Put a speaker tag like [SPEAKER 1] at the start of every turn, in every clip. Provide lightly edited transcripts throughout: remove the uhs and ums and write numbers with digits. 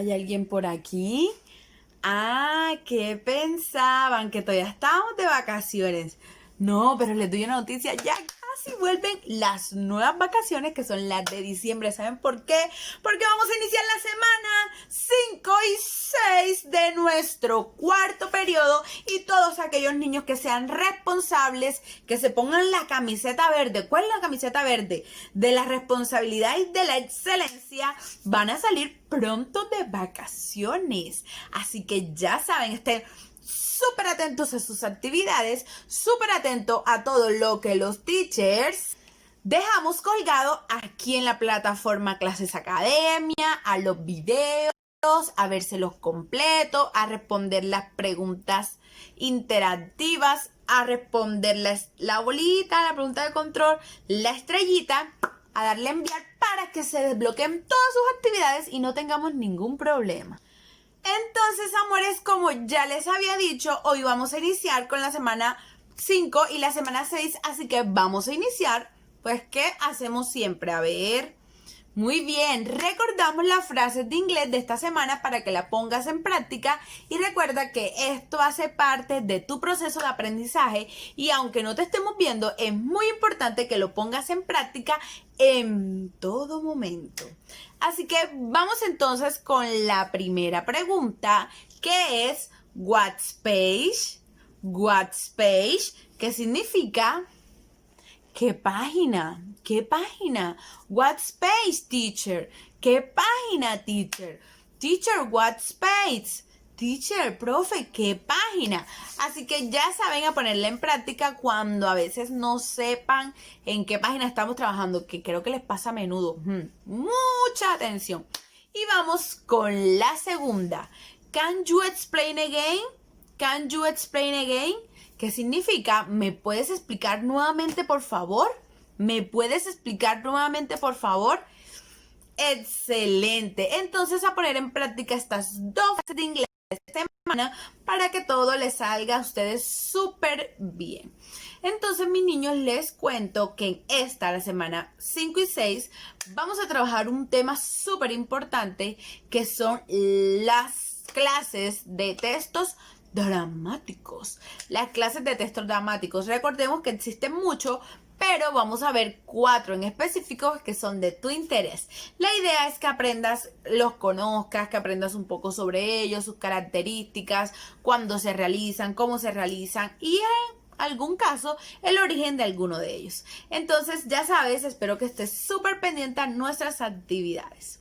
[SPEAKER 1] ¿Hay alguien por aquí? Ah, ¿qué pensaban? Que todavía estábamos de vacaciones. No, pero les doy una noticia, ya casi vuelven las nuevas vacaciones que son las de diciembre. ¿Saben por qué? Porque vamos a iniciar la semana 5 y 6 de nuestro cuarto periodo y todos aquellos niños que sean responsables, que se pongan la camiseta verde. ¿Cuál es la camiseta verde? De la responsabilidad y de la excelencia, van a salir pronto de vacaciones. Así que ya saben, estén súper atentos a sus actividades, súper atentos a todo lo que los teachers dejamos colgado aquí en la plataforma Clases Academia, a los videos, a vérselos completos, a responder las preguntas interactivas, a responder la bolita, la pregunta de control, la estrellita, a darle a enviar para que se desbloqueen todas sus actividades y no tengamos ningún problema. Entonces, amores, como ya les había dicho, hoy vamos a iniciar con la semana 5 y la semana 6, así que vamos a iniciar, pues, ¿qué hacemos siempre? A ver, muy bien, recordamos las frases de inglés de esta semana para que la pongas en práctica y recuerda que esto hace parte de tu proceso de aprendizaje y aunque no te estemos viendo, es muy importante que lo pongas en práctica en todo momento. Así que vamos entonces con la primera pregunta, que es What's page? What's page? ¿Qué significa? ¿Qué página? ¿Qué página? What's page, teacher? ¿Qué página, teacher? Teacher, what's page? Teacher, profe, ¿qué página? Así que ya saben a ponerla en práctica cuando a veces no sepan en qué página estamos trabajando, que creo que les pasa a menudo. Mucha atención. Y vamos con la segunda. Can you explain again? Can you explain again? ¿Qué significa? ¿Me puedes explicar nuevamente, por favor? ¿Me puedes explicar nuevamente, por favor? Excelente. Entonces, a poner en práctica estas dos frases de inglés esta semana para que todo les salga a ustedes súper bien. Entonces, mis niños, les cuento que en la semana 5 y 6, vamos a trabajar un tema súper importante que son las clases de textos dramáticos. Las clases de textos dramáticos. Recordemos que existen muchos, pero vamos a ver 4 en específico que son de tu interés. La idea es que aprendas, los conozcas, que aprendas un poco sobre ellos, sus características, cuándo se realizan, cómo se realizan y en algún caso el origen de alguno de ellos. Entonces, ya sabes, espero que estés súper pendiente a nuestras actividades.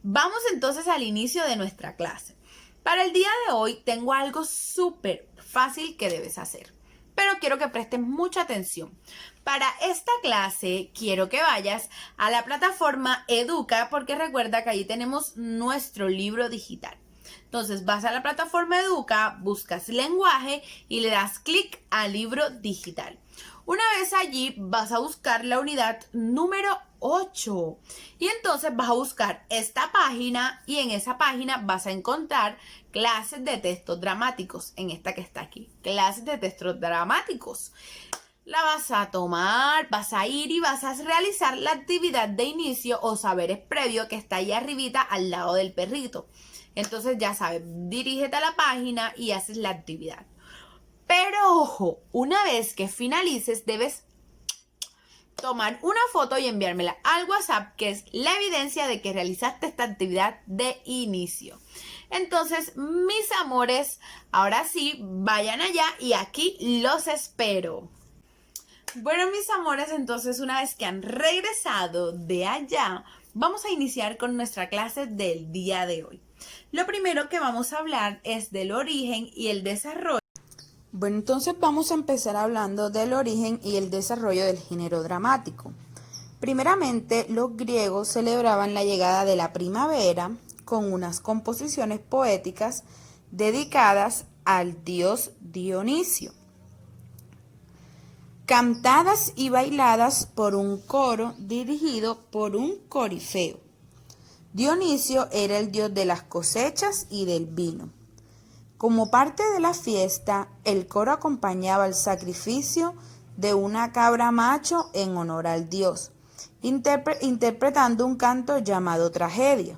[SPEAKER 1] Vamos entonces al inicio de nuestra clase. Para el día de hoy tengo algo súper fácil que debes hacer, pero quiero que prestes mucha atención. Para esta clase quiero que vayas a la plataforma Educa porque recuerda que allí tenemos nuestro libro digital. Entonces vas a la plataforma Educa, buscas lenguaje y le das clic a libro digital. Una vez allí vas a buscar la unidad número 8 y entonces vas a buscar esta página y en esa página vas a encontrar clases de textos dramáticos, en esta que está aquí, clases de textos dramáticos. La vas a tomar, vas a ir y vas a realizar la actividad de inicio o saberes previo que está ahí arribita al lado del perrito. Entonces ya sabes, dirígete a la página y haces la actividad. Pero ojo, una vez que finalices debes tomar una foto y enviármela al WhatsApp, que es la evidencia de que realizaste esta actividad de inicio. Entonces, mis amores, ahora sí, vayan allá y aquí los espero. Bueno, mis amores, entonces una vez que han regresado de allá, vamos a iniciar con nuestra clase del día de hoy. Lo primero que vamos a hablar es del origen y el desarrollo.
[SPEAKER 2] Bueno, entonces vamos a empezar hablando del origen y el desarrollo del género dramático. Primeramente, los griegos celebraban la llegada de la primavera con unas composiciones poéticas dedicadas al dios Dionisio, cantadas y bailadas por un coro dirigido por un corifeo. Dionisio era el dios de las cosechas y del vino. Como parte de la fiesta, el coro acompañaba el sacrificio de una cabra macho en honor al dios, interpretando un canto llamado tragedia.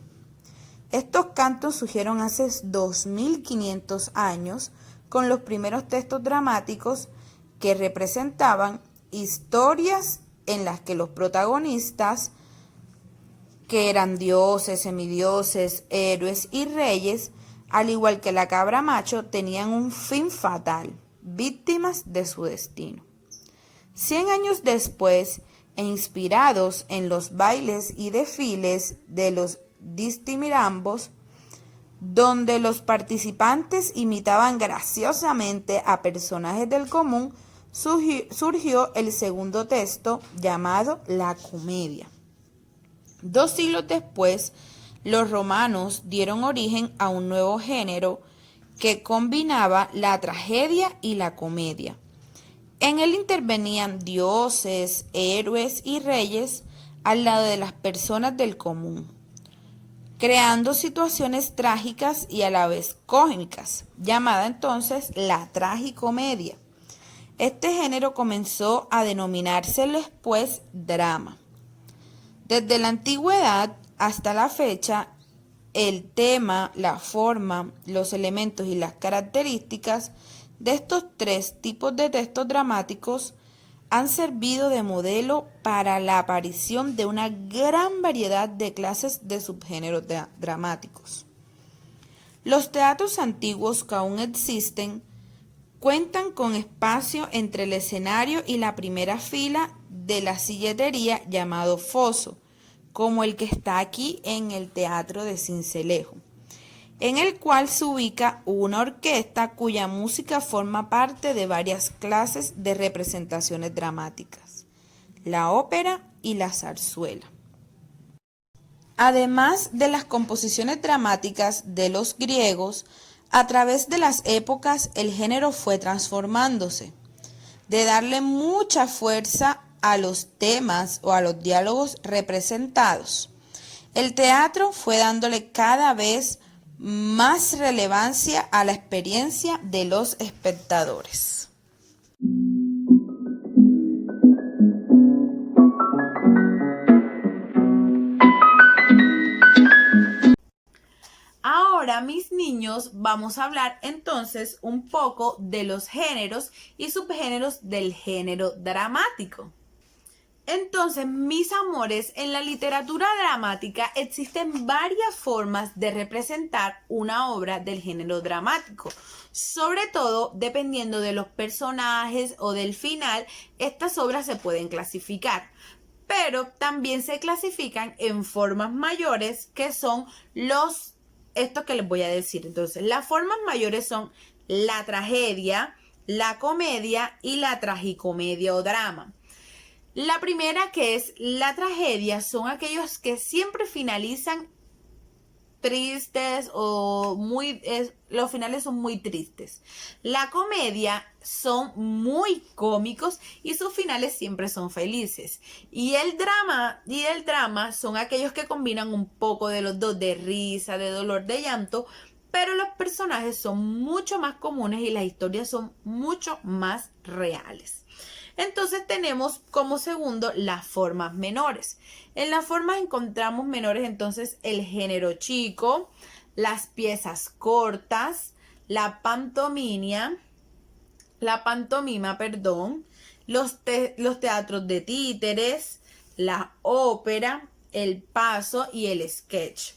[SPEAKER 2] Estos cantos surgieron hace 2500 años con los primeros textos dramáticos que representaban historias en las que los protagonistas, que eran dioses, semidioses, héroes y reyes, al igual que la cabra macho, tenían un fin fatal, víctimas de su destino. 100 años después, e inspirados en los bailes y desfiles de los Distimilambos, donde los participantes imitaban graciosamente a personajes del común, surgió el segundo texto llamado la comedia. 2 siglos después, los romanos dieron origen a un nuevo género que combinaba la tragedia y la comedia. En él intervenían dioses, héroes y reyes al lado de las personas del común, creando situaciones trágicas y a la vez cómicas, llamada entonces la tragicomedia. Este género comenzó a denominarse después drama. Desde la antigüedad hasta la fecha, el tema, la forma, los elementos y las características de estos 3 tipos de textos dramáticos han servido de modelo para la aparición de una gran variedad de clases de subgéneros dramáticos. Los teatros antiguos que aún existen cuentan con espacio entre el escenario y la primera fila de la silletería llamado foso, como el que está aquí en el Teatro de Sincelejo, en el cual se ubica una orquesta cuya música forma parte de varias clases de representaciones dramáticas, la ópera y la zarzuela. Además de las composiciones dramáticas de los griegos, a través de las épocas el género fue transformándose, de darle mucha fuerza a los temas o a los diálogos representados. El teatro fue dándole cada vez más relevancia a la experiencia de los espectadores.
[SPEAKER 1] Ahora, mis niños, vamos a hablar entonces un poco de los géneros y subgéneros del género dramático. Entonces, mis amores, en la literatura dramática existen varias formas de representar una obra del género dramático. Sobre todo, dependiendo de los personajes o del final, estas obras se pueden clasificar. Pero también se clasifican en formas mayores, que son estos que les voy a decir. Entonces, las formas mayores son la tragedia, la comedia y la tragicomedia o drama. La primera, que es la tragedia, son aquellos que siempre finalizan tristes o los finales son muy tristes. La comedia son muy cómicos y sus finales siempre son felices. Y el drama son aquellos que combinan un poco de los dos, de risa, de dolor, de llanto, pero los personajes son mucho más comunes y las historias son mucho más reales. Entonces tenemos como segundo las formas menores. En las formas encontramos menores entonces el género chico, las piezas cortas, la pantomima, los teatros de títeres, la ópera, el paso y el sketch.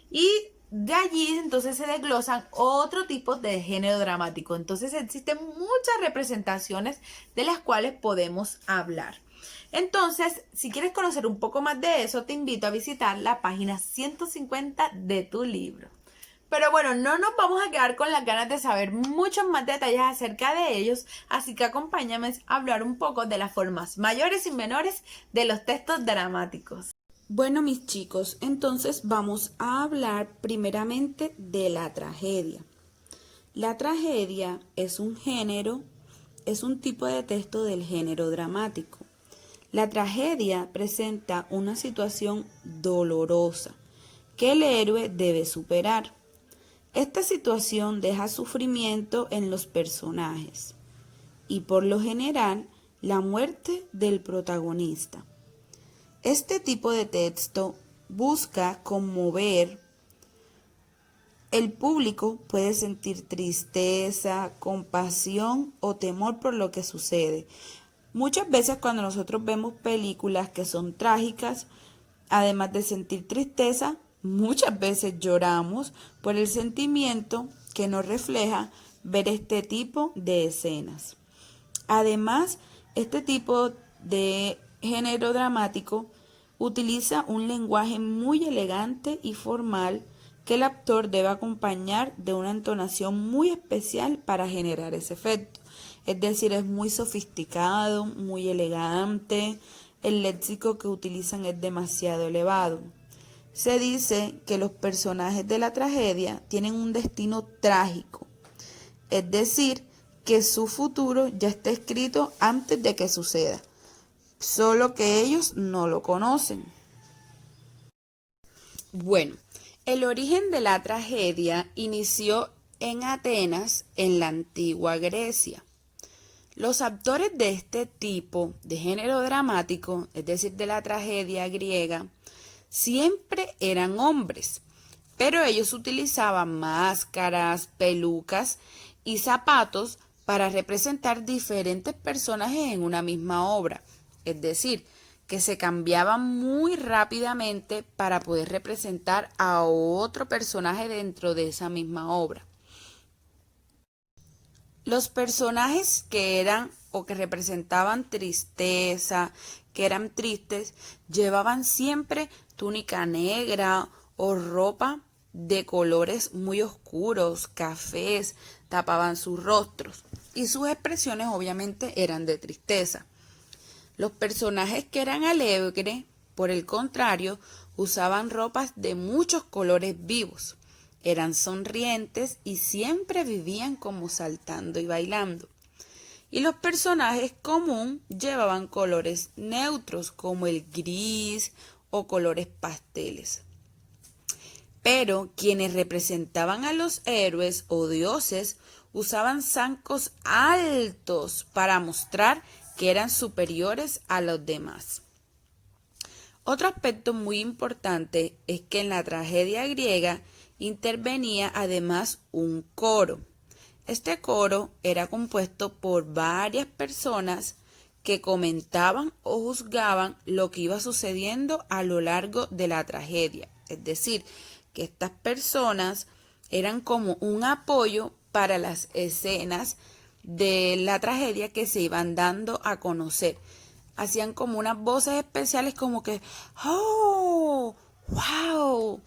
[SPEAKER 1] Y de allí entonces se desglosan otro tipo de género dramático. Entonces existen muchas representaciones de las cuales podemos hablar. Entonces, si quieres conocer un poco más de eso, te invito a visitar la página 150 de tu libro. Pero bueno, no nos vamos a quedar con las ganas de saber muchos más detalles acerca de ellos, así que acompáñame a hablar un poco de las formas mayores y menores de los textos dramáticos.
[SPEAKER 2] Bueno, mis chicos, entonces vamos a hablar primeramente de la tragedia. La tragedia es un tipo de texto del género dramático. La tragedia presenta una situación dolorosa que el héroe debe superar. Esta situación deja sufrimiento en los personajes y por lo general la muerte del protagonista. Este tipo de texto busca conmover El público puede sentir tristeza, compasión o temor por lo que sucede. Muchas veces cuando nosotros vemos películas que son trágicas, además de sentir tristeza, muchas veces lloramos por el sentimiento que nos refleja ver este tipo de escenas. Además, este tipo de género dramático utiliza un lenguaje muy elegante y formal que el actor debe acompañar de una entonación muy especial para generar ese efecto. Es decir, es muy sofisticado, muy elegante, el léxico que utilizan es demasiado elevado. Se dice que los personajes de la tragedia tienen un destino trágico, es decir, que su futuro ya está escrito antes de que suceda, solo que ellos no lo conocen. Bueno, el origen de la tragedia inició en Atenas, en la antigua Grecia. Los actores de este tipo de género dramático, es decir, de la tragedia griega, siempre eran hombres, pero ellos utilizaban máscaras, pelucas y zapatos para representar diferentes personajes en una misma obra, es decir, que se cambiaban muy rápidamente para poder representar a otro personaje dentro de esa misma obra. Los personajes que eran o que representaban tristeza, que eran tristes, llevaban siempre túnica negra o ropa de colores muy oscuros, cafés, tapaban sus rostros y sus expresiones obviamente eran de tristeza. Los personajes que eran alegres, por el contrario, usaban ropas de muchos colores vivos. Eran sonrientes y siempre vivían como saltando y bailando. Y los personajes común llevaban colores neutros como el gris o colores pasteles. Pero quienes representaban a los héroes o dioses usaban zancos altos para mostrar que eran superiores a los demás. Otro aspecto muy importante es que en la tragedia griega intervenía además un coro. Este coro era compuesto por varias personas que comentaban o juzgaban lo que iba sucediendo a lo largo de la tragedia. Es decir, que estas personas eran como un apoyo para las escenas de la tragedia que se iban dando a conocer. Hacían como unas voces especiales como que, ¡oh! ¡Wow!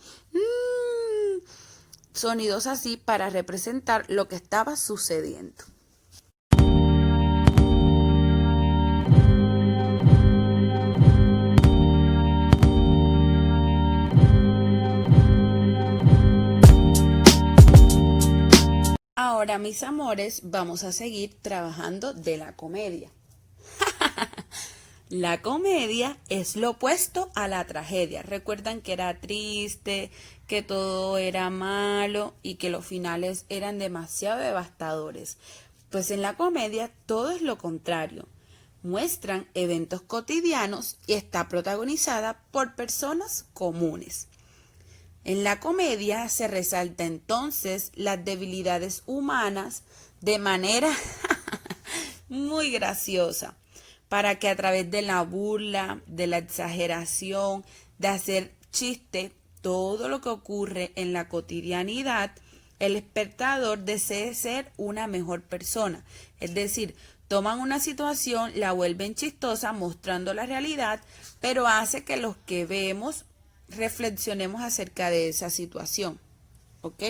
[SPEAKER 2] Sonidos así para representar lo que estaba sucediendo. Ahora, mis amores, vamos a seguir trabajando de la comedia. La comedia es lo opuesto a la tragedia. Recuerdan que era triste, que todo era malo y que los finales eran demasiado devastadores. Pues en la comedia todo es lo contrario. Muestran eventos cotidianos y está protagonizada por personas comunes. En la comedia se resalta entonces las debilidades humanas de manera muy graciosa, para que a través de la burla, de la exageración, de hacer chiste, todo lo que ocurre en la cotidianidad, el espectador desee ser una mejor persona. Es decir, toman una situación, la vuelven chistosa mostrando la realidad, pero hace que los que vemos reflexionemos acerca de esa situación. ¿Ok?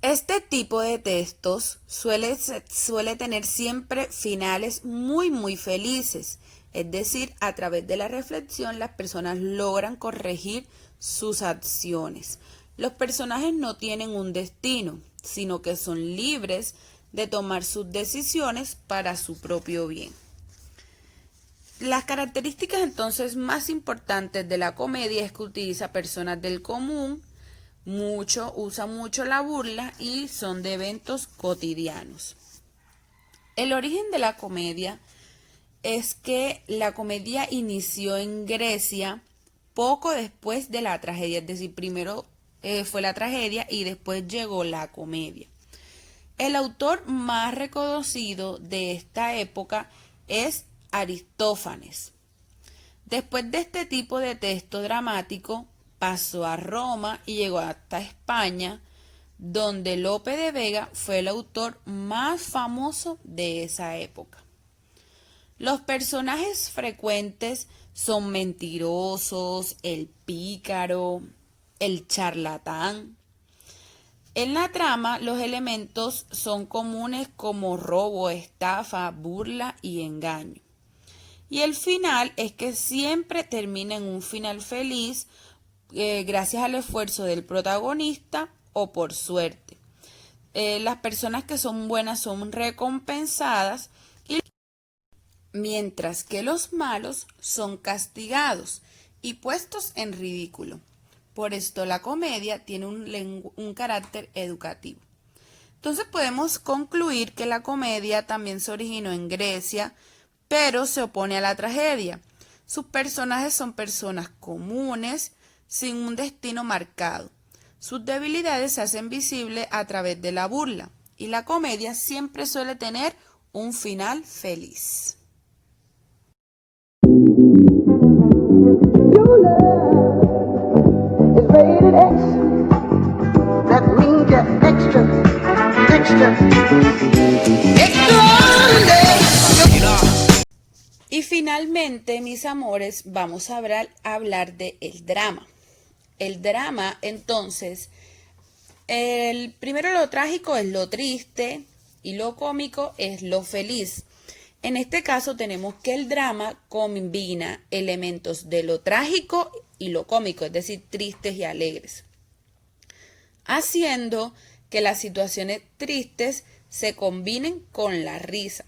[SPEAKER 2] Este tipo de textos suele tener siempre finales muy felices. Es decir, a través de la reflexión las personas logran corregir sus acciones. Los personajes no tienen un destino, sino que son libres de tomar sus decisiones para su propio bien. Las características entonces más importantes de la comedia es que utiliza personas del común, usa mucho la burla y son de eventos cotidianos. El origen de la comedia es que la comedia inició en Grecia poco después de la tragedia, es decir, primero fue la tragedia y después llegó la comedia. El autor más reconocido de esta época es Aristófanes. Después de este tipo de texto dramático, pasó a Roma y llegó hasta España, donde Lope de Vega fue el autor más famoso de esa época. Los personajes frecuentes son mentirosos, el pícaro, el charlatán. En la trama, los elementos son comunes como robo, estafa, burla y engaño. Y el final es que siempre termina en un final feliz gracias al esfuerzo del protagonista o por suerte. Las personas que son buenas son recompensadas, mientras que los malos son castigados y puestos en ridículo. Por esto la comedia tiene un carácter educativo. Entonces podemos concluir que la comedia también se originó en Grecia, pero se opone a la tragedia. Sus personajes son personas comunes, sin un destino marcado. Sus debilidades se hacen visibles a través de la burla, y la comedia siempre suele tener un final feliz.
[SPEAKER 3] Rated X. That means you're extra, extraordinary.
[SPEAKER 2] Y finalmente, mis amores, vamos a hablar de el drama. El drama, entonces, primero lo trágico es lo triste y lo cómico es lo feliz. En este caso tenemos que el drama combina elementos de lo trágico y lo cómico, es decir, tristes y alegres, haciendo que las situaciones tristes se combinen con la risa.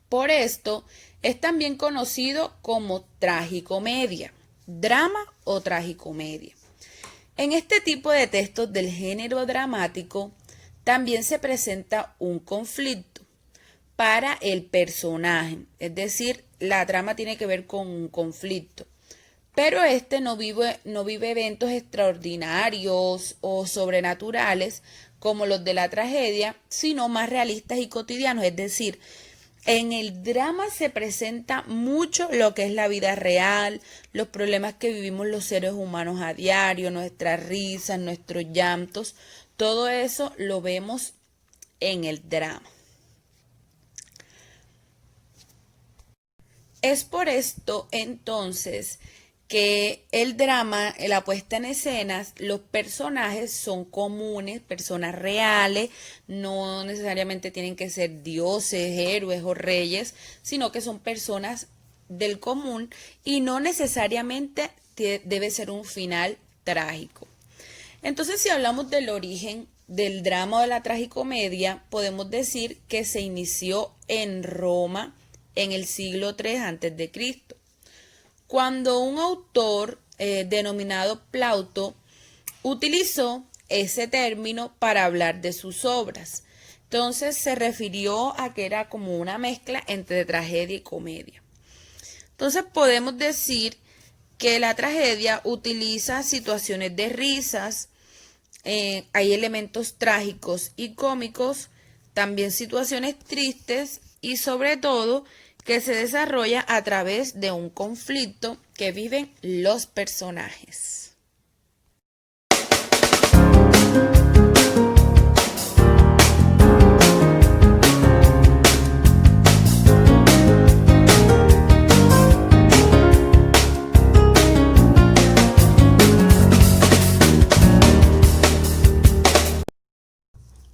[SPEAKER 2] Por esto es también conocido como tragicomedia, drama o tragicomedia. En este tipo de textos del género dramático también se presenta un conflicto para el personaje, es decir, la trama tiene que ver con un conflicto, pero este no vive eventos extraordinarios o sobrenaturales como los de la tragedia, sino más realistas y cotidianos, es decir, en el drama se presenta mucho lo que es la vida real, los problemas que vivimos los seres humanos a diario, nuestras risas, nuestros llantos, todo eso lo vemos en el drama. Es por esto entonces que el drama, la puesta en escenas, los personajes son comunes, personas reales, no necesariamente tienen que ser dioses, héroes o reyes, sino que son personas del común y no necesariamente debe ser un final trágico. Entonces, si hablamos del origen del drama o de la tragicomedia, podemos decir que se inició en Roma en el siglo III a.C., cuando un autor denominado Plauto utilizó ese término para hablar de sus obras. Entonces se refirió a que era como una mezcla entre tragedia y comedia. Entonces podemos decir que la tragedia utiliza situaciones de risas, hay elementos trágicos y cómicos, también situaciones tristes y sobre todo que se desarrolla a través de un conflicto que viven los personajes.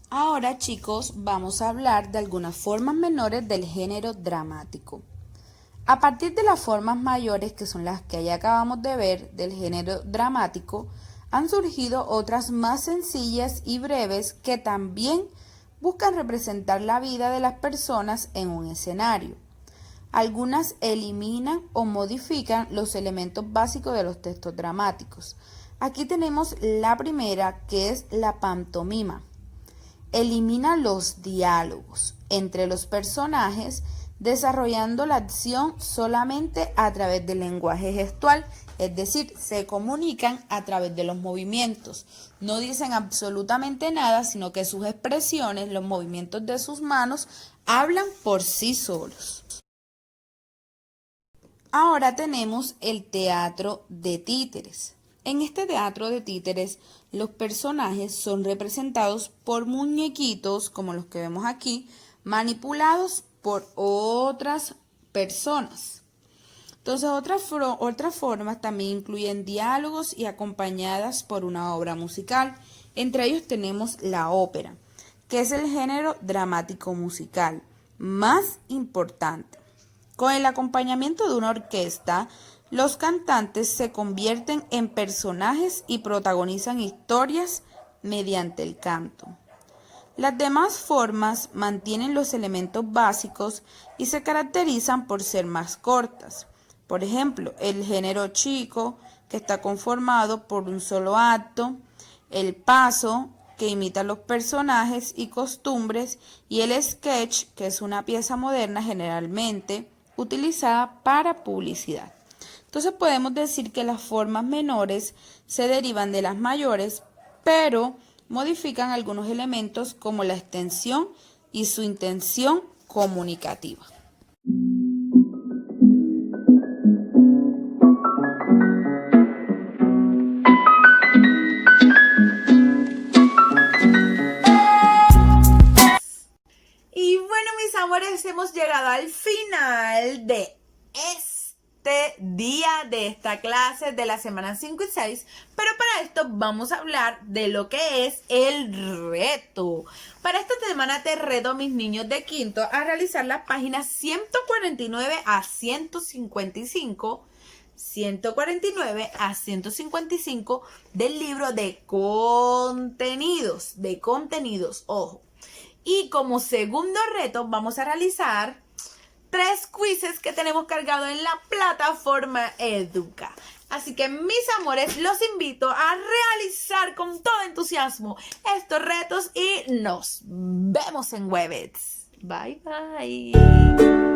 [SPEAKER 2] Ahora, chicos, vamos a hablar de algunas formas menores del género dramático. A partir de las formas mayores, que son las que ya acabamos de ver del género dramático, han surgido otras más sencillas y breves que también buscan representar la vida de las personas en un escenario. Algunas eliminan o modifican los elementos básicos de los textos dramáticos. Aquí tenemos la primera, que es la pantomima. Elimina los diálogos entre los personajes, desarrollando la acción solamente a través del lenguaje gestual Es decir, se comunican a través de los movimientos. No dicen absolutamente nada, sino que sus expresiones, los movimientos de sus manos, hablan por sí solos. Ahora tenemos el teatro de títeres. En este teatro de títeres, los personajes son representados por muñequitos, como los que vemos aquí, manipulados por otras personas. Entonces, otras formas también incluyen diálogos y acompañadas por una obra musical. Entre ellos tenemos la ópera, que es el género dramático musical más importante. Con el acompañamiento de una orquesta, los cantantes se convierten en personajes y protagonizan historias mediante el canto. Las demás formas mantienen los elementos básicos y se caracterizan por ser más cortas. Por ejemplo, el género chico, que está conformado por un solo acto, el paso, que imita los personajes y costumbres, y el sketch, que es una pieza moderna generalmente utilizada para publicidad. Entonces podemos decir que las formas menores se derivan de las mayores, pero modifican algunos elementos como la extensión y su intención comunicativa.
[SPEAKER 1] Y bueno, mis amores, hemos llegado al final de este día de esta clase de la semana 5 y 6, pero para esto vamos a hablar de lo que es el reto. Para esta semana te reto, mis niños de quinto, a realizar las páginas 149 a 155 del libro de contenidos, ojo. Y como segundo reto vamos a realizar 3 quizzes que tenemos cargados en la plataforma Educa. Así que, mis amores, los invito a realizar con todo entusiasmo estos retos y nos vemos en Webex. Bye, bye.